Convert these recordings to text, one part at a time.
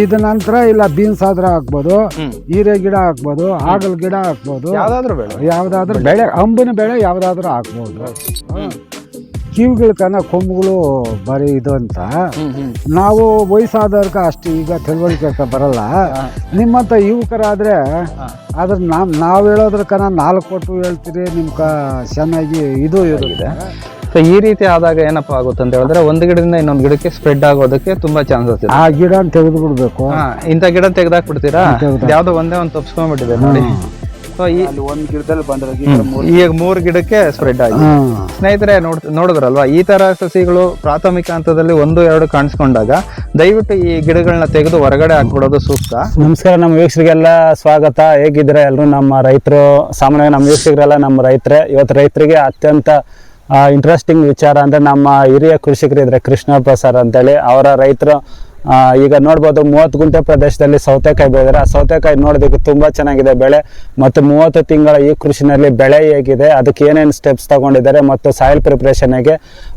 ಇದ ನಂತರ ಇಲ್ಲ ಬೀನ್ಸ್ ಆದ್ರೆ ಹಾಕ್ಬೋದು, ಹೀರೆ ಗಿಡ ಹಾಕ್ಬೋದು, ಹಾಗಲ್ ಗಿಡ ಹಾಕ್ಬೋದು, ಯಾವ್ದಾದ್ರು ಬೆಳೆ ಅಂಬಿನ ಬೆಳೆ ಯಾವ್ದಾದ್ರು ಹಾಕ್ಬೋದು. ಕಿವಿಗಳ ಕೊಂಬುಗಳು ಬರೀ ಇದು ಅಂತ ನಾವು ವಯಸ್ಸಾದವ್ರಿಗೆ ಅಷ್ಟು ಈಗ ತಿಳುವಳಿಕೆ ಬರಲ್ಲ. ನಿಮ್ಮಂತ ಯುವಕರಾದ್ರೆ ಅದ್ರ ನಾವ್ ಹೇಳೋದ್ರ 4 ಕೊಟ್ಟು ಹೇಳ್ತೀರಿ, ನಿಮ್ಗ ಚೆನ್ನಾಗಿ ಇದು ಇರುತ್ತೆ. ಸೊ ಈ ರೀತಿ ಆದಾಗ ಏನಪ್ಪಾ ಆಗುತ್ತೆ ಅಂತ ಹೇಳಿದ್ರೆ ಒಂದು ಗಿಡದಿಂದ ಇನ್ನೊಂದು ಗಿಡಕ್ಕೆ ಸ್ಪ್ರೆಡ್ ಆಗೋದಕ್ಕೆ ತುಂಬಾ ಚಾನ್ಸಸ್ ಇದೆ. ಆ ಗಿಡ ತೆಗೆದು ಬಿಡ್ಬೇಕು. ಇಂಥ ಗಿಡ ತೆಗೆದಾಕ್ಬಿಡ್ತೀರಾ, ಯಾವ್ದೋ ಒಂದೇ ಒಂದು ತಪ್ಸ್ಕೊಂಡ್ಬಿಟ್ಟಿದೆ ನೋಡಿ. ಸೊ ಒಂದ್ ಗಿಡದಲ್ಲಿ ಬಂದ್ರೆ ಈಗ 3 ಗಿಡಕ್ಕೆ ಸ್ಪ್ರೆಡ್ ಆಗಿದೆ. ಸ್ನೇಹಿತರೆ ನೋಡಿದ್ರಲ್ವಾ, ಈ ತರ ಸಸಿಗಳು ಪ್ರಾಥಮಿಕ ಹಂತದಲ್ಲಿ 1-2 ಕಾಣಿಸ್ಕೊಂಡಾಗ ದಯವಿಟ್ಟು ಈ ಗಿಡಗಳನ್ನ ತೆಗೆದು ಹೊರಗಡೆ ಹಾಕ್ಬಿಡೋದು ಸೂಕ್ತ. ನಮಸ್ಕಾರ, ನಮ್ಮ ವೀಕ್ಷಕರಿಗೆಲ್ಲ ಸ್ವಾಗತ. ಹೇಗಿದ್ರೆ ಎಲ್ಲರೂ ನಮ್ಮ ರೈತರು, ಸಾಮಾನ್ಯವಾಗಿ ನಮ್ಮ ವೀಕ್ಷಕರೆಲ್ಲ ನಮ್ಮ ರೈತರೇ. ಇವತ್ತು ರೈತರಿಗೆ ಅತ್ಯಂತ ಇಂಟ್ರೆಸ್ಟಿಂಗ್ ವಿಚಾರ ಅಂದರೆ ನಮ್ಮ ಹಿರಿಯ ಕೃಷಿಕರಿದ್ರೆ ಕೃಷ್ಣಪ್ಪ ಸರ್ ಅಂತೇಳಿ, ಅವರ ರೈತರು ಈಗ ನೋಡ್ಬೋದು 30 ಗುಂಟೆ ಪ್ರದೇಶದಲ್ಲಿ ಸೌತೆಕಾಯಿ ಬೆಳೆದರೆ, ಆ ಸೌತೆಕಾಯಿ ನೋಡೋದಕ್ಕೆ ತುಂಬ ಚೆನ್ನಾಗಿದೆ ಬೆಳೆ. ಮತ್ತು 30 ತಿಂಗಳ ಈ ಕೃಷಿನಲ್ಲಿ ಬೆಳೆ ಹೇಗಿದೆ, ಅದಕ್ಕೆ ಏನೇನು ಸ್ಟೆಪ್ಸ್ ತಗೊಂಡಿದ್ದಾರೆ, ಮತ್ತು ಸಾಯಿಲ್ ಪ್ರಿಪ್ರೇಷನ್ ಹೇಗೆ,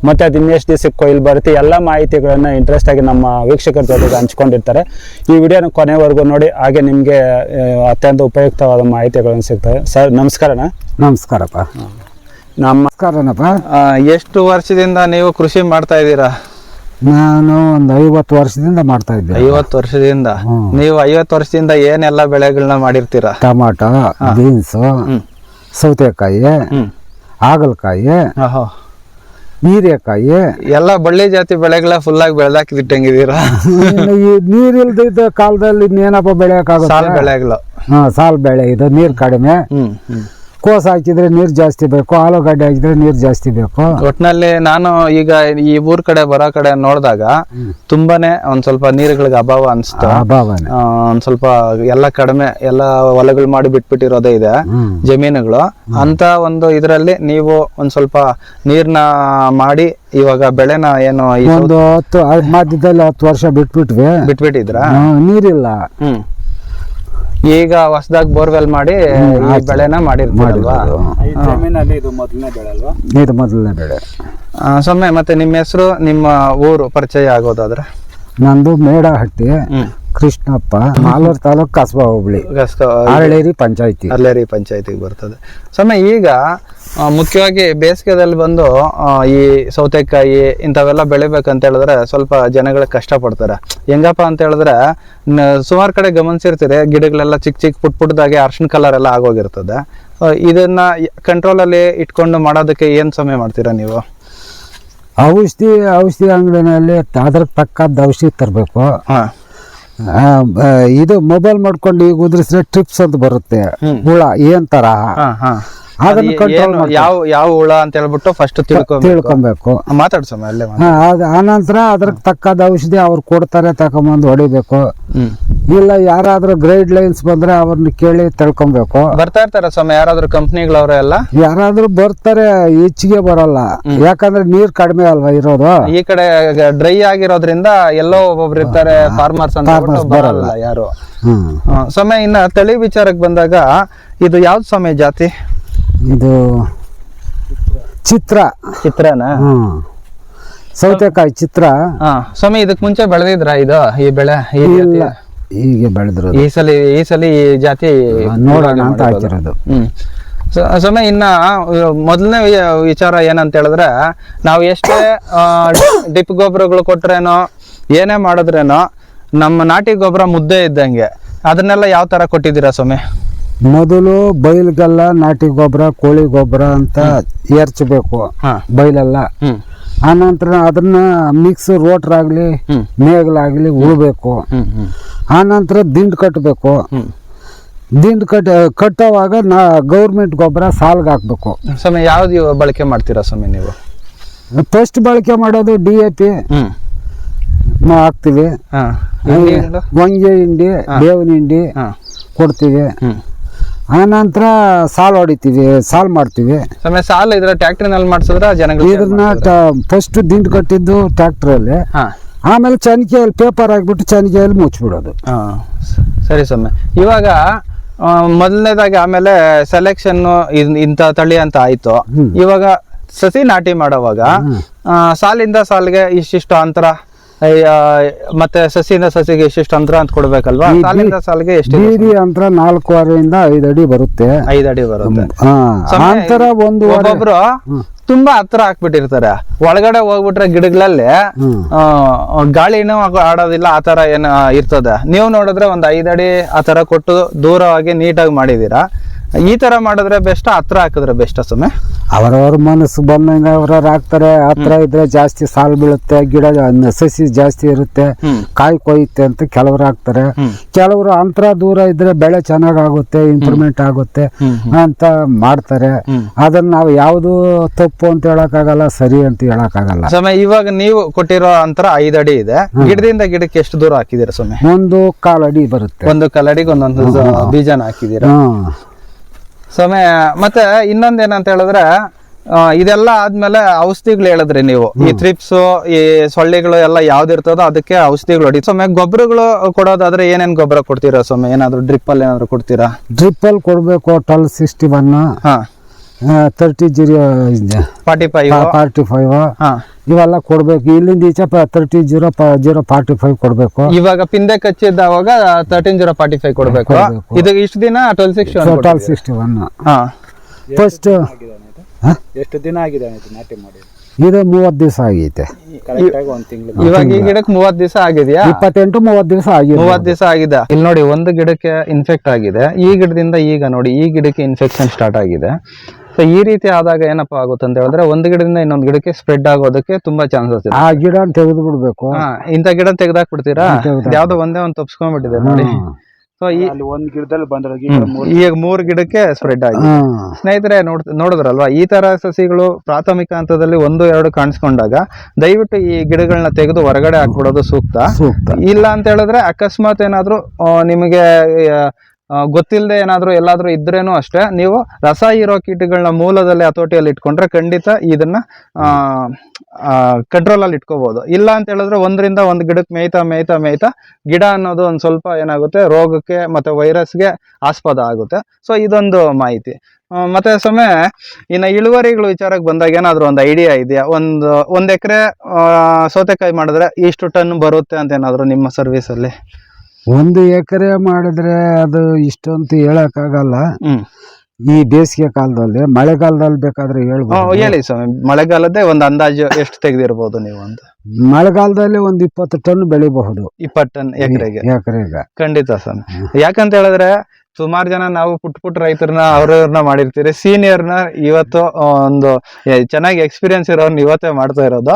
ಮತ್ತು ಅದು ಇನ್ನೆಷ್ಟು ದಿವಸಕ್ಕೆ ಕೊಯ್ಲು ಬರುತ್ತೆ, ಎಲ್ಲ ಮಾಹಿತಿಗಳನ್ನು ಇಂಟ್ರೆಸ್ಟ್ ಆಗಿ ನಮ್ಮ ವೀಕ್ಷಕರ ಜೊತೆಗೆ ಹಂಚ್ಕೊಂಡಿರ್ತಾರೆ. ಈ ವಿಡಿಯೋನ ಕೊನೆವರೆಗೂ ನೋಡಿ, ಹಾಗೆ ನಿಮಗೆ ಅತ್ಯಂತ ಉಪಯುಕ್ತವಾದ ಮಾಹಿತಿಗಳನ್ನು ಸಿಗ್ತವೆ. ಸರ್ ನಮಸ್ಕಾರಣ್ಣ. ನಮಸ್ಕಾರಪ್ಪ. ನಮಸ್ಕಾರನಪ್ಪ. ಎಷ್ಟು ವರ್ಷದಿಂದ ನೀವು ಕೃಷಿ ಮಾಡ್ತಾ ಇದ್ದೀರಾ? ನಾನು ಒಂದು 50 ವರ್ಷದಿಂದ ಮಾಡ್ತಾ ಇದ್ದೆ. 50 ವರ್ಷದಿಂದ? ನೀವು 50 ವರ್ಷದಿಂದ ಏನೆಲ್ಲ ಬೆಳೆಗಳನ್ನ ಮಾಡಿರ್ತೀರಾ? ಟೊಮಾಟೊ, ಬೀನ್ಸ್, ಸೌತೆಕಾಯಿ, ಹಾಗಲಕಾಯಿ, ಹೀರೆಕಾಯಿ, ಎಲ್ಲ ಬಳ್ಳಿ ಜಾತಿ ಬೆಳೆಗಳ ಫುಲ್ ಆಗಿ ಬೆಳೆದಾಕಿಟ್ಟಂಗಿದ್ದೀರಾ. ನೀರಿಲ್ದಿದ್ದ ಕಾಲದಲ್ಲಿ ಇನ್ನೇನಪ್ಪ ಬೆಳೆಯಕ್ಕಾಗುತ್ತೆ? ಸಾಲ್ ಬೆಳೆಗಳು. ಸಾಲ್ ಬೆಳೆ ಇದು, ನೀರ್ ಕಡಿಮೆ. ಕೋಸ ಹಾಕಿದ್ರೆ ನೀರ್ ಜಾಸ್ತಿ ಬೇಕು, ಆಲೂಗಡ್ಡೆ ಹಾಕಿದ್ರೆ ನೀರ್ ಜಾಸ್ತಿ ಬೇಕು. ಒಟ್ನಲ್ಲಿ ನಾನು ಈಗ ಈ ಊರ್ ಕಡೆ ಬರೋ ಕಡೆ ನೋಡಿದಾಗ ತುಂಬಾನೇ ಒಂದ್ ಸ್ವಲ್ಪ ನೀರುಗಳಿಗೆ ಅಭಾವ ಅನ್ಸ್ತು. ಒಂದ್ ಸ್ವಲ್ಪ ಎಲ್ಲ ಕಡಿಮೆ, ಎಲ್ಲ ಹೊಲಗಳು ಮಾಡಿ ಬಿಟ್ಬಿಟ್ಟಿರೋದೇ ಇದೆ ಜಮೀನುಗಳು. ಅಂತ ಒಂದು ಇದ್ರಲ್ಲಿ ನೀವು ಒಂದ್ ಸ್ವಲ್ಪ ನೀರ್ನ ಮಾಡಿ ಇವಾಗ ಬೆಳೆನ ಏನು ಒಂದು 10 ಮಧ್ಯದಲ್ಲಿ 10 ವರ್ಷ ಬಿಟ್ಬಿಟ್ಟಿದ್ರ? ನೀರಿಲ್ಲ. ಈಗ ಹೊಸದಾಗಿ ಬೋರ್ವೆಲ್ ಮಾಡಿ ಈ ಬೆಳೆನ ಮಾಡಿರ್ತೀರಲ್ವಾ? ಜಮೀನಲ್ಲಿ ಇದು ಮೊದಲನೇ ಬೆಳೆ ಅಲ್ವಾ? ಇದು ಮೊದಲನೇ ಬೆಳೆ. ಸೊಮ್ಮೆ, ಮತ್ತೆ ನಿಮ್ಮ ಹೆಸರು, ನಿಮ್ಮ ಊರು ಪರಿಚಯ ಆಗೋದಾದ್ರೆ? ನಂದು ಮೇಡಹಟ್ಟಿ, ಕೃಷ್ಣಪ್ಪ, ಮಾಲೂರು ತಾಲೂಕು, ಕಸಬಾ ಹೋಬಳಿ, ಅರಳೇರಿ ಪಂಚಾಯತಿ. ಅರಳೇರಿ ಪಂಚಾಯತಿಗೆ ಬರ್ತದೆ. ಸೊಮ್ಮೆ, ಈಗ ಮುಖ್ಯವಾಗಿ ಬೇಸಿಗೆದಲ್ಲಿ ಬಂದು ಈ ಸೌತೆಕಾಯಿ ಇಂಥವೆಲ್ಲ ಬೆಳಿಬೇಕಂತ ಹೇಳಿದ್ರೆ ಸ್ವಲ್ಪ ಜನಗಳು ಕಷ್ಟ ಪಡ್ತಾರೆ. ಹೆಂಗಪ್ಪ ಅಂತ ಹೇಳಿದ್ರೆ ಸುಮಾರು ಕಡೆ ಗಮನಿಸಿರ್ತೀರಿ, ಗಿಡಗಳೆಲ್ಲ ಚಿಕ್ಕ ಪುಟ್ಟದಾಗೆ ಅರ್ಶಿನ ಕಲರ್ ಎಲ್ಲ ಆಗೋಗಿರ್ತದೆ. ಇದನ್ನ ಕಂಟ್ರೋಲ್ ಅಲ್ಲಿ ಇಟ್ಕೊಂಡು ಮಾಡೋದಕ್ಕೆ ಏನ್ ಸಮಯ ಮಾಡ್ತೀರಾ ನೀವು? ಔಷಧಿ ಅಂಗಡಿನಲ್ಲಿ ಅದ್ರ ತಕ್ಕದ ಔಷಧಿ ತರಬೇಕು. ಇದು ಮೊಬೈಲ್ ಮಾಡ್ಕೊಂಡು ಈಗ ಉದ್ರಿಸಿದ್ರೆ ಟ್ರಿಪ್ಸ್ ಅಂತ ಬರುತ್ತೆ, ಹುಳ ಏನ್ ತರ, ಅದನ್ನ ಕಂಟ್ರೋಲ್ ಯಾವ ಹುಳ ಅಂತ ಹೇಳ್ಬಿಟ್ಟು ಫಸ್ಟ್ ತಿಳ್ಕೊಬೇಕು. ಮಾತಾಡ್ಸಮ್ಮ ಅಲ್ಲೇ. ಆನಂತರ ಅದ್ರ ತಕ್ಕದ ಔಷಧಿ ಅವ್ರು ಕೊಡ್ತಾರೆ, ತಕೊಂಬಂದು ಹೊಡಿಬೇಕು. ಇಲ್ಲ ಯಾರಾದ್ರೂ ಗೈಡ್ ಲೈನ್ಸ್ ಬಂದ್ರೆ ಅವ್ರನ್ನ ಕೇಳಿ ತಿಳ್ಕೊಬೇಕು. ಬರ್ತಾ ಇರ್ತಾರ ಸ್ವಾಮಿ ಯಾರಾದ್ರೂ ಕಂಪ್ನಿಗಳವರೆಲ್ಲ? ಯಾರಾದ್ರೂ ಬರ್ತಾರೆ, ಹೆಚ್ಚಿಗೆ ಬರಲ್ಲ, ಯಾಕಂದ್ರೆ ನೀರ್ ಕಡಿಮೆ ಅಲ್ವಾ ಇರೋದು. ಈ ಕಡೆ ಡ್ರೈ ಆಗಿರೋದ್ರಿಂದ ಎಲ್ಲೋ ಒಬ್ಬೊಬ್ರು ಇರ್ತಾರೆ ಫಾರ್ಮರ್ಸ್ ಅಂತ ಬರಲ್ಲ ಯಾರು. ಸಮಯ ಇನ್ನ ತಳಿ ವಿಚಾರಕ್ಕೆ ಬಂದಾಗ ಇದು ಯಾವ್ದು ಸಮಯ ಜಾತಿ? ಇದು ಚಿತ್ರನ ಸೌತೆಕಾಯಿ ಚಿತ್ರ. ಸ್ವಾಮಿ, ಇದಕ್ ಮುಂಚೆ ಬೆಳೆದಿದ್ರ ಇದು ಈ ಬೆಳೆ? ಇಲ್ಲ, ಹೀಗೆ ಬೆಳೆದ್ರು. ಈ ಸಲ ಈ ಜಾತಿ ನೋಡೋಣ ಅಂತ ಹಾಕಿರೋದು. ಸ್ವಾಮಿ, ಇನ್ನ ಮೊದಲನೇ ವಿಚಾರ ಏನಂತ ಹೇಳಿದ್ರೆ, ನಾವು ಎಷ್ಟೇ ಡಿಪ್ ಗೊಬ್ಬರಗಳು ಕೊಟ್ರೇನೋ ಏನೇ ಮಾಡಿದ್ರೇನೋ ನಮ್ಮ ನಾಟಿ ಗೊಬ್ಬರ ಮುದ್ದೆ ಇದ್ದಂಗೆ, ಅದನ್ನೆಲ್ಲ ಯಾವ ತರ ಕೊಟ್ಟಿದ್ದೀರಾ ಸ್ವಾಮಿ? ಮೊದಲು ಬೈಲ್ಗೆಲ್ಲ ನಾಟಿ ಗೊಬ್ಬರ, ಕೋಳಿ ಗೊಬ್ಬರ ಅಂತ ಏರ್ಚಬೇಕು ಬೈಲೆಲ್ಲ. ಆನಂತರ ಅದನ್ನ ಮಿಕ್ಸ್ ರೋಟ್ರ್ ಆಗ್ಲಿ ನೇಗ್ಲಾಗ್ಲಿ ಉಳ್ಬೇಕು. ಆನಂತರ ದಿಂಡು ಕಟ್ಟಬೇಕು. ದಿಂಡು ಕಟ್ಟೋವಾಗ ಗೌರ್ಮೆಂಟ್ ಗೊಬ್ಬರ ಸಾಲ್ಗೆ ಹಾಕ್ಬೇಕು. ಸ್ವಾಮಿ, ಯಾವ್ದು ಬಳಕೆ ಮಾಡ್ತೀರಾ ಸ್ವಾಮಿ ನೀವು? ಫಸ್ಟ್ ಬಳಕೆ ಮಾಡೋದು DAP ಹಾಕ್ತಿವಿ, ವಂಗೆ ಹಿಂಡಿ, ಬೇವಿನ ಹಿಂಡಿ ಕೊಡ್ತೀವಿ. ಆನಂತರ ಸಾಲ್ ಹೊಡಿತೀವಿ, ಸಾಲ್ ಮಾಡ್ತೀವಿ. ಸಾಲ್ ಇದ್ರ ಟ್ರ್ಯಾಕ್ಟರ್ನಲ್ಲಿ ಮಾಡಿಸಿದ್ರೆ ಜನಗಳು ಇದನ್ನ ಫಸ್ಟ್ ದಿಂಡು ಕಟ್ಟಿದ್ದು ಟ್ರ್ಯಾಕ್ಟರಲ್ಲಿ, ಆಮೇಲೆ ಚನಿಕೆಯಲ್ಲಿ ಪೇಪರ್ ಹಾಕ್ಬಿಟ್ಟು ಚನಿಕೆಯಲ್ಲಿ ಮುಚ್ಚಿಬಿಡೋದು. ಸರಿ ಸ್ವಾಮಿ. ಇವಾಗ ಮೊದಲನೇದಾಗಿ ಆಮೇಲೆ ಸೆಲೆಕ್ಷನ್ ಇಂಥ ತಳಿ ಅಂತ ಆಯ್ತು. ಇವಾಗ ಸಸಿ ನಾಟಿ ಮಾಡೋವಾಗ ಸಾಲಿಂದ ಸಾಲಿಗೆ ಇಷ್ಟಿಷ್ಟು ಅಂತರ ಮತ್ತೆ ಸಸಿಯಿಂದ ಸಸಿಗೆ ಎಷ್ಟೆಷ್ಟು ಅಂತರ ಅಂತ ಕೊಡ್ಬೇಕಲ್ವಾ? ಸಾಲಿಂದ ಸಾಲಿಗೆ ಎಷ್ಟು? ಬೀದಿ ಅಂತರ 4.25 5 ಅಡಿ ಬರುತ್ತೆ. 5 ಅಡಿ ಬರುತ್ತೆ. ಅಂತರ ಒಬ್ಬೊಬ್ರು ತುಂಬಾ ಹತ್ರ ಹಾಕ್ಬಿಟ್ಟಿರ್ತಾರೆ, ಒಳಗಡೆ ಹೋಗ್ಬಿಟ್ರೆ ಗಿಡಗಳಲ್ಲಿ ಗಾಳಿನೂ ಆಡೋದಿಲ್ಲ, ಆತರ ಏನ್ ಇರ್ತದೆ. ನೀವು ನೋಡಿದ್ರೆ ಒಂದ್ 5 ಅಡಿ ಆತರ ಕೊಟ್ಟು ದೂರವಾಗಿ ನೀಟಾಗಿ ಮಾಡಿದೀರಾ. ಈ ತರ ಮಾಡಿದ್ರೆ ಬೆಸ್ಟ್, ಹತ್ರ ಹಾಕಿದ್ರೆ ಬೆಸ್ಟ್ ಸುಮ್ಮನೆ? ಅವರವ್ರ ಮನಸ್ಸು ಬಂದಂಗ ಅವ್ರವ್ರು ಹಾಕ್ತಾರೆ. ಹತ್ರ ಇದ್ರೆ ಜಾಸ್ತಿ ಸಾಲು ಬೀಳುತ್ತೆ, ಗಿಡ ಸಸಿ ಜಾಸ್ತಿ ಇರುತ್ತೆ, ಕಾಯಿ ಕೊಯ್ಯುತ್ತೆ ಅಂತ ಕೆಲವ್ರು ಹಾಕ್ತಾರೆ. ಕೆಲವರು ಅಂತರ ದೂರ ಇದ್ರೆ ಬೆಳೆ ಚೆನ್ನಾಗುತ್ತೆ, ಇಂಪ್ರೂವ್ಮೆಂಟ್ ಆಗುತ್ತೆ ಅಂತ ಮಾಡ್ತಾರೆ. ಅದನ್ನ ನಾವು ಯಾವ್ದು ತಪ್ಪು ಅಂತ ಹೇಳಕ್ಕಾಗಲ್ಲ, ಸರಿ ಅಂತ ಹೇಳಕ್ಕಾಗಲ್ಲ. ಸಮಯ ಇವಾಗ ನೀವು ಕೊಟ್ಟಿರೋ ಅಂತರ 5 ಅಡಿ ಇದೆ. ಗಿಡದಿಂದ ಗಿಡಕ್ಕೆ ಎಷ್ಟು ದೂರ ಹಾಕಿದೀರ ಸಮಯ? 1.25 ಅಡಿ ಬರುತ್ತೆ. 1 ಕಾಲ್ ಅಡಿಗೆ ಒಂದೊಂದು ಬೀಜನ ಹಾಕಿದೀರ ಸಮಯ. ಮತ್ತೆ ಇನ್ನೊಂದೇನಂತ ಹೇಳಿದ್ರೆ, ಇದೆಲ್ಲ ಆದ್ಮೇಲೆ ಔಷಧಿಗಳು ಹೇಳಿದ್ರಿ ನೀವು. ಈ ಥ್ರಿಪ್ಸ್, ಈ ಸೊಳ್ಳೆಗಳು ಎಲ್ಲ ಯಾವ್ದಿರ್ತದೋ ಅದಕ್ಕೆ ಔಷಧಿಗಳು ಹೊಡಿ. ಸಮಯ ಗೊಬ್ಬರಗಳು ಕೊಡೋದಾದ್ರೆ ಏನೇನ್ ಗೊಬ್ಬರ ಕೊಡ್ತೀರಾ ಸಮಯ? ಏನಾದ್ರು ಡ್ರಿಪ್ ಅಲ್ಲಿ ಏನಾದ್ರು ಕೊಡ್ತೀರಾ? ಡ್ರಿಪ್ ಅಲ್ಲಿ ಕೊಡ್ಬೇಕು. 1261 30-45 ಇವೆಲ್ಲ ಕೊಡ್ಬೇಕು. ಇಲ್ಲಿಂದ ಈಚೆ 30-0-0-45 ಕೊಡ್ಬೇಕು. ಇವಾಗ ಪಿಂದೆ ಕಚ್ಚಿದ್ದವಾಗ 13-0-45 ಕೊಡ್ಬೇಕು. ಇದು ಇಷ್ಟು ದಿನ 1261 ಫಸ್ಟ್. ಎಷ್ಟು ದಿನ ಆಗಿದೆ ನಾಟಿ ಮಾಡಿ? ಇದು 30 ದಿವಸ ಆಗೈತೆ. ಇವಾಗ ಈ ಗಿಡಕ್ಕೆ 30 ದಿವಸ ಆಗಿದೆಯಾ? 28-30 ದಿವಸ ಆಗಿದೆ. 30 ದಿವಸ ಆಗಿದೆ. ಇಲ್ಲಿ ನೋಡಿ, ಒಂದು ಗಿಡಕ್ಕೆ ಇನ್ಫೆಕ್ಟ್ ಆಗಿದೆ. ಈ ಗಿಡದಿಂದ ಈಗ ನೋಡಿ, ಈ ಗಿಡಕ್ಕೆ ಇನ್ಫೆಕ್ಷನ್ ಸ್ಟಾರ್ಟ್ ಆಗಿದೆ. ಸೊ ಈ ರೀತಿ ಆದಾಗ ಏನಪ್ಪಾ ಆಗುತ್ತೆ ಅಂತ ಹೇಳಿದ್ರೆ, ಒಂದು ಗಿಡದಿಂದ ಇನ್ನೊಂದು ಗಿಡಕ್ಕೆ ಸ್ಪ್ರೆಡ್ ಆಗೋದಕ್ಕೆ ತುಂಬಾ ಚಾನ್ಸಸ್ ಇದೆ. ಆ ಗಿಡ ತೆಗೆದು ಬಿಡ್ಬೇಕು. ಇಂಥ ಗಿಡ ತೆಗೆದಾಕ್ಬಿಡ್ತೀರಾ? ಯಾವ್ದೋ ಒಂದೇ ಒಂದು ತಪ್ಸ್ಕೊಂಡ್ಬಿಟ್ಟಿದೆ ನೋಡಿ. ಸೊ ಒಂದ್ ಗಿಡದಲ್ಲಿ ಬಂದ್ರೆ ಈಗ 3 ಗಿಡಕ್ಕೆ ಸ್ಪ್ರೆಡ್ ಆಗಿದೆ. ಸ್ನೇಹಿತರೆ, ನೋಡಿದ್ರಲ್ವಾ, ಈ ತರ ಸಸಿಗಳು ಪ್ರಾಥಮಿಕ ಹಂತದಲ್ಲಿ 1-2 ಕಾಣಿಸ್ಕೊಂಡಾಗ ದಯವಿಟ್ಟು ಈ ಗಿಡಗಳನ್ನ ತೆಗೆದು ಹೊರಗಡೆ ಹಾಕ್ಬಿಡೋದು ಸೂಕ್ತ. ಇಲ್ಲ ಅಂತ ಹೇಳಿದ್ರೆ ಅಕಸ್ಮಾತ್ ಏನಾದ್ರು ನಿಮಗೆ ಗೊತ್ತಿಲ್ಲದೆ ಏನಾದ್ರು ಎಲ್ಲಾದ್ರೂ ಇದ್ರೇನು ಅಷ್ಟೇ, ನೀವು ರಸ ಹೀರೋ ಕೀಟಗಳನ್ನ ಮೂಲದಲ್ಲಿ ಹತೋಟಿಯಲ್ಲಿ ಇಟ್ಕೊಂಡ್ರೆ ಖಂಡಿತ ಇದನ್ನ ಕಂಟ್ರೋಲ್ ಅಲ್ಲಿ ಇಟ್ಕೋಬಹುದು. ಇಲ್ಲ ಅಂತ ಹೇಳಿದ್ರೆ 1 ಗಿಡಕ್ಕೆ ಮೇಯ್ತಾ ಗಿಡ ಅನ್ನೋದು ಒಂದ್ ಸ್ವಲ್ಪ ಏನಾಗುತ್ತೆ, ರೋಗಕ್ಕೆ ಮತ್ತೆ ವೈರಸ್ಗೆ ಆಸ್ಪದ ಆಗುತ್ತೆ. ಸೊ ಇದೊಂದು ಮಾಹಿತಿ. ಮತ್ತೆ ಸಮಯ ಇನ್ನು ಇಳುವರಿಗಳು ವಿಚಾರಕ್ಕೆ ಬಂದಾಗ ಏನಾದ್ರು ಒಂದು ಐಡಿಯಾ ಇದೆಯಾ? ಒಂದ್ ಎಕರೆ ಸೌತೆಕಾಯಿ ಮಾಡಿದ್ರೆ ಇಷ್ಟು ಟನ್ ಬರುತ್ತೆ ಅಂತ ಏನಾದ್ರು ನಿಮ್ಮ ಸರ್ವಿಸ್ ಅಲ್ಲಿ? 1 ಎಕರೆ ಮಾಡಿದ್ರೆ ಅದು ಇಷ್ಟಂತ ಹೇಳಕ್ಕಾಗಲ್ಲ. ಈ ಬೇಸಿಗೆ ಕಾಲದಲ್ಲಿ, ಮಳೆಗಾಲದಲ್ಲಿ ಬೇಕಾದ್ರೆ ಹೇಳ್ಬೋದು. ಹೇಳಿ ಸ್ವಾಮಿ, ಮಳೆಗಾಲದ್ದೇ ಒಂದು ಅಂದಾಜು ಎಷ್ಟು ತೆಗೆದಿರ್ಬೋದು ನೀವು? ಒಂದು ಮಳೆಗಾಲದಲ್ಲಿ 20 ಟನ್ ಬೆಳಿಬಹುದು. 20 ಟನ್ ಎಕರೆಗೆ? ಖಂಡಿತ ಸ್ವಾಮಿ. ಯಾಕಂತ ಹೇಳಿದ್ರೆ ಸುಮಾರು ಜನ ನಾವು ಪುಟ್ಟ ರೈತರನ್ನ ಅವ್ರನ್ನ ಮಾಡಿರ್ತೀರಿ. ಸೀನಿಯರ್ನ ಇವತ್ತು ಒಂದು ಚೆನ್ನಾಗಿ ಎಕ್ಸ್ಪೀರಿಯನ್ಸ್ ಇರೋರ್ನ ಇವತ್ತೇ ಮಾಡ್ತಾ ಇರೋದು.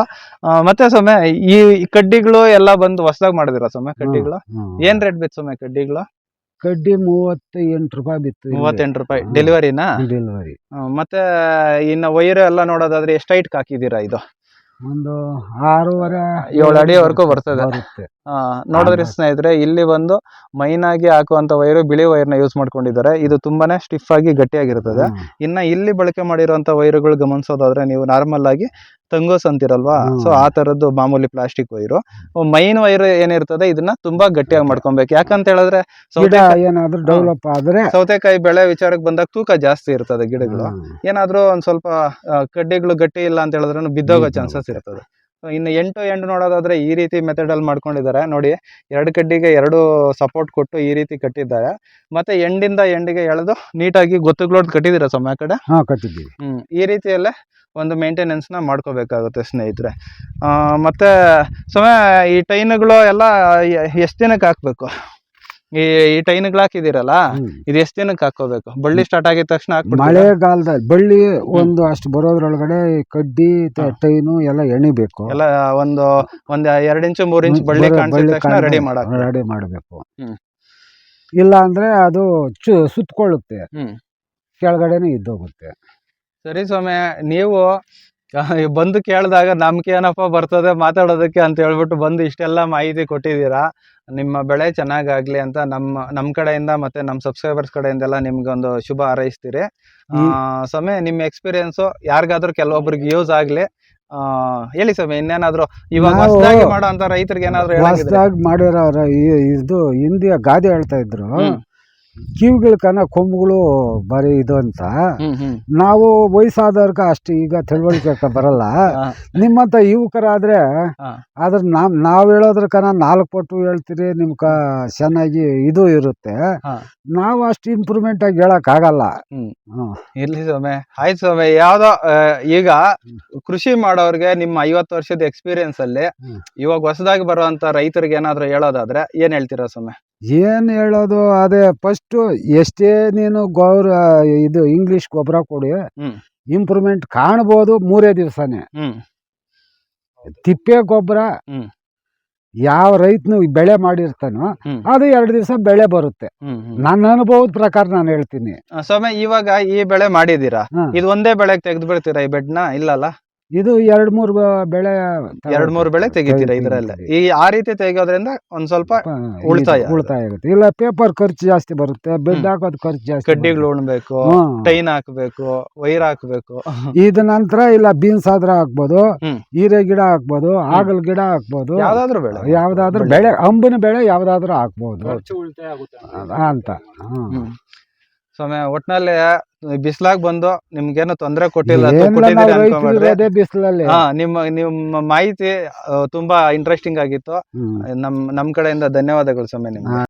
ಮತ್ತೆ ಸೊಮ್ಮೆ ಈ ಕಡ್ಡಿಗಳು ಎಲ್ಲ ಬಂದು ಹೊಸದಾಗಿ ಮಾಡಿದಿರ ಸೊಮ್ಮೆ ಕಡ್ಡಿಗಳು? ಏನ್ ರೇಟ್ ಬಿತ್ತು ಸೊಮ್ಮೆ ಕಡ್ಡಿಗಳು? ಕಡ್ಡಿ 38 ರೂಪಾಯಿ ಬಿತ್ತು. 38 ರೂಪಾಯಿ ಡೆಲಿವರಿನಾ? ಡೆಲಿವರಿ. ಮತ್ತೆ ಇನ್ನು ವೈರ್ ಎಲ್ಲ ನೋಡೋದಾದ್ರೆ ಎಷ್ಟು ಹೈಟ್ ಹಾಕಿದೀರಾ? ಇದು ಒಂದು 6.5-7 ಅಡಿವರೆಗೂ ಬರ್ತದೆ. ನೋಡಿದ್ರಿ ಸ್ನೇಹಿತರೆ, ಇಲ್ಲಿ ಬಂದು ಮೈನ್ ಆಗಿ ಹಾಕುವಂತ ವೈರು ಬಿಳಿ ವೈರ್ನ ಯೂಸ್ ಮಾಡ್ಕೊಂಡಿದ್ದಾರೆ. ಇದು ತುಂಬಾನೇ ಸ್ಟಿಫ್ ಆಗಿ ಗಟ್ಟಿಯಾಗಿರ್ತದೆ. ಇನ್ನ ಇಲ್ಲಿ ಬಳಕೆ ಮಾಡಿರುವಂತ ವೈರುಗಳು ಗಮನಿಸೋದಾದ್ರೆ, ನೀವು ನಾರ್ಮಲ್ ಆಗಿ ತಂಗೋಸ್ ಅಂತಿರಲ್ವಾ, ಸೊ ಆ ತರದ್ದು ಮಾಮೂಲಿ ಪ್ಲಾಸ್ಟಿಕ್ ವೈರು. ಮೈನ್ ವೈರ್ ಏನಿರ್ತದೆ ಇದನ್ನ ತುಂಬಾ ಗಟ್ಟಿಯಾಗಿ ಮಾಡ್ಕೊಬೇಕು. ಯಾಕಂತ ಹೇಳಿದ್ರೆ ಏನಾದ್ರೂ ಡೆವಲಪ್ ಆದ್ರೆ ಸೌತೆಕಾಯಿ ಬೆಳೆ ವಿಚಾರಕ್ಕೆ ಬಂದಾಗ ತೂಕ ಜಾಸ್ತಿ ಇರ್ತದೆ ಗಿಡಗಳು. ಏನಾದ್ರೂ ಒಂದ್ ಸ್ವಲ್ಪ ಕಡ್ಡಿಗಳು ಗಟ್ಟಿ ಇಲ್ಲ ಅಂತ ಹೇಳಿದ್ರೆ ಬಿದ್ದೋಗೋ ಚಾನ್ಸಸ್ ಇರ್ತದೆ. ಇನ್ನು ಎಂಟು ನೋಡೋದಾದ್ರೆ ಈ ರೀತಿ ಮೆಥಡ್ ಅಲ್ಲಿ ಮಾಡ್ಕೊಂಡಿದ್ದಾರೆ ನೋಡಿ. 2 ಕಡ್ಡಿಗೆ 2 ಸಪೋರ್ಟ್ ಕೊಟ್ಟು ಈ ರೀತಿ ಕಟ್ಟಿದ್ದಾರೆ. ಮತ್ತೆ ಎಂಡಿಂದ ಎಂಡಿಗೆ ಎಳೆದು ನೀಟಾಗಿ ಗೊತ್ತುಗಳೋಡ್ ಕಟ್ಟಿದ್ದೀರಾ ಸೊಮ್ಮ ಆ ಕಡೆ? ಕಟ್ಟಿದ್ದೀವಿ. ಈ ರೀತಿಯಲ್ಲೇ ಒಂದು ಮೇಂಟೆನೆನ್ಸ್ ನ ಮಾಡ್ಕೋಬೇಕಾಗುತ್ತೆ ಸ್ನೇಹಿತರೆ. ಮತ್ತೆ ಸಮಯ ಈ ಟೈನ್ಗಳು ಎಲ್ಲ ಎಷ್ಟು ದಿನಕ್ಕೆ ಹಾಕ್ಬೇಕು? ಈ ಟೈನ್ಗಳು ಹಾಕಿದಿರಲ್ಲ, ಇದು ಎಷ್ಟು ದಿನಕ್ಕೆ ಹಾಕೋಬೇಕು? ಬಳ್ಳಿ ಸ್ಟಾರ್ಟ್ ಆಗಿದ ತಕ್ಷಣ ಹಾಕ್ಬಿಟ್ಟು? ಮಳೆಗಾಲದಲ್ಲಿ ಬಳ್ಳಿ ಒಂದು ಅಷ್ಟು ಬರೋದ್ರೊಳಗಡೆ ಕಡ್ಡಿ ಟೈನು ಎಲ್ಲ ಎಣಿಬೇಕು. ಎಲ್ಲ ಒಂದು 2 ಇಂಚು 3 ಇಂಚು ಬಳ್ಳಿ ಕಾಣಿಸಿದ ತಕ್ಷಣ ರೆಡಿ ಮಾಡಬೇಕು. ಇಲ್ಲ ಅಂದ್ರೆ ಅದು ಸುತ್ತಕೊಳ್ಳುತ್ತೆ, ಕೆಳಗಡೆನೆ ಇದ್ದೋಗುತ್ತೆ. ಸರಿ ಸ್ವಾಮಿ, ನೀವು ಬಂದು ಕೇಳಿದಾಗ ನಮ್ಗೆ ಏನಪ್ಪ ಬರ್ತದೆ ಮಾತಾಡೋದಕ್ಕೆ ಅಂತ ಹೇಳ್ಬಿಟ್ಟು ಬಂದು ಇಷ್ಟೆಲ್ಲ ಮಾಹಿತಿ ಕೊಟ್ಟಿದ್ದೀರಾ. ನಿಮ್ಮ ಬೆಳೆ ಚೆನ್ನಾಗಾಗ್ಲಿ ಅಂತ ನಮ್ಮ ಕಡೆಯಿಂದ ಮತ್ತೆ ನಮ್ಮ ಸಬ್ಸ್ಕ್ರೈಬರ್ಸ್ ಕಡೆಯಿಂದ ಎಲ್ಲ ನಿಮ್ಗೆ ಒಂದು ಶುಭ ಹಾರೈಸ್ತೀರಿ. ಸಮಯ ನಿಮ್ಮ ಎಕ್ಸ್ಪೀರಿಯನ್ಸು ಯಾರಿಗಾದ್ರೂ ಕೆಲವೊಬ್ರಿಗೆ ಯೂಸ್ ಆಗ್ಲಿ. ಹೇಳಿ ಸಮಯ, ಇನ್ನೇನಾದ್ರು ಇವಾಗ ಹೊಸದಾಗಿ ಮಾಡೋ ಅಂತ ರೈತರಿಗೆ ಏನಾದ್ರು ಹೊಸದಾಗಿ ಮಾಡಿರೋ ಇದು ಹಿಂದಿಯ ಗಾದೆ ಹೇಳ್ತಾ ಇದ್ರು, ಕಿವಿಗಳ ಕೊಂಬುಗಳು ಬರೀ ಇದು ಅಂತ ನಾವು ವಯಸ್ಸಾದವ್ರಿಗೆ ಅಷ್ಟು ಈಗ ತಿಳುವಳಿಕೆ ಬರಲ್ಲ. ನಿಮ್ಮಂತ ಯುವಕರಾದ್ರೆ ಅದ್ರ ನಾವ್ ಹೇಳೋದ್ರ ನಾಲ್ಕು ಪಟ್ಟು ಹೇಳ್ತೀರಿ, ನಿಮ್ಗ ಚೆನ್ನಾಗಿ ಇದು ಇರುತ್ತೆ. ನಾವು ಅಷ್ಟು ಇಂಪ್ರೂವ್ಮೆಂಟ್ ಆಗಿ ಹೇಳಕ್ ಆಗಲ್ಲ. ಇರ್ಲಿ ಸ್ವಾಮಿ, ಆಯ್ತು ಸ್ವಾಮಿ. ಯಾವ್ದೋ ಈಗ ಕೃಷಿ ಮಾಡೋರ್ಗೆ ನಿಮ್ಮ 50 ವರ್ಷದ ಎಕ್ಸ್ಪೀರಿಯನ್ಸ್ ಅಲ್ಲಿ ಇವಾಗ ಹೊಸದಾಗಿ ಬರುವಂತ ರೈತರಿಗೆ ಏನಾದ್ರು ಹೇಳೋದಾದ್ರೆ ಏನ್ ಹೇಳ್ತೀರಾ ಸ್ವಾಮಿ? ಏನ್ ಹೇಳೋದು, ಅದೇ ಫಸ್ಟ್ ಎಷ್ಟೇ ನೀನು ಇದು ಇಂಗ್ಲಿಷ್ ಗೊಬ್ಬರ ಕೊಡಿ, ಇಂಪ್ರೂವ್ಮೆಂಟ್ ಕಾಣ್ಬೋದು 3 ದಿವಸನೇ. ತಿಪ್ಪೆ ಗೊಬ್ಬರ ಯಾವ ರೈತನು ಬೆಳೆ ಮಾಡಿರ್ತಾನೋ ಅದು 2 ದಿವಸ ಬೆಳೆ ಬರುತ್ತೆ. ನನ್ನ ಅನುಭವದ ಪ್ರಕಾರ ನಾನು ಹೇಳ್ತೀನಿ ಸ್ವಾಮಿ. ಇವಾಗ ಈ ಬೆಳೆ ಮಾಡಿದೀರಾ, ಇದು ಒಂದೇ ಬೆಳೆಗೆ ತೆಗೆದು ಬಿಡ್ತೀರಾ ಈ ಬೆಡ್ನ? ಇಲ್ಲಲ್ಲ, ಇದು 2-3 ಬೆಳೆ 2-3 ಬೆಳೆ ತೆಗಿತೀರಾ ಇದ್ರಲ್ಲಿ. ಈ ಆ ರೀತಿ ತೆಗೋದ್ರಿಂದ ಒಂದ್ ಸ್ವಲ್ಪ ಉಳಿತಾಯ ಆಗುತ್ತೆ. ಇಲ್ಲ ಪೇಪರ್ ಖರ್ಚು ಜಾಸ್ತಿ ಬರುತ್ತೆ, ಬೆಡ್ ಹಾಕೋದ್ ಖರ್ಚು ಜಾಸ್ತಿ. ಕಡ್ಡಿಗಳು ಉಣ್ಬೇಕು, ಟೈನ್ ಹಾಕ್ಬೇಕು, ವೈರ್ ಹಾಕ್ಬೇಕು. ಇದ ನಂತರ ಇಲ್ಲ ಬೀನ್ಸ್ ಆದ್ರೆ ಹಾಕ್ಬೋದು, ಹೀರೆ ಗಿಡ ಹಾಕ್ಬೋದು, ಆಗಲ್ ಗಿಡ ಹಾಕ್ಬೋದು, ಯಾವ್ದಾದ್ರು ಬೆಳೆ ಅಂಬಿನ ಬೆಳೆ ಯಾವ್ದಾದ್ರು ಹಾಕ್ಬೋದು ಅಂತ. ಸ್ವಾಮಿ, ಒಟ್ನಲ್ಲಿ ಬಿಸಿಲಾಗ್ ಬಂದು ನಿಮ್ಗೇನು ತೊಂದರೆ ಕೊಟ್ಟಿಲ್ಲ. ಬಿಸಿಲಲ್ಲಿ ನಿಮ್ಮ ಮಾಹಿತಿ ತುಂಬಾ ಇಂಟ್ರೆಸ್ಟಿಂಗ್ ಆಗಿತ್ತು. ನಮ್ ಕಡೆಯಿಂದ ಧನ್ಯವಾದಗಳು ಸ್ವಾಮಿ ನಿಮ್ಗೆ.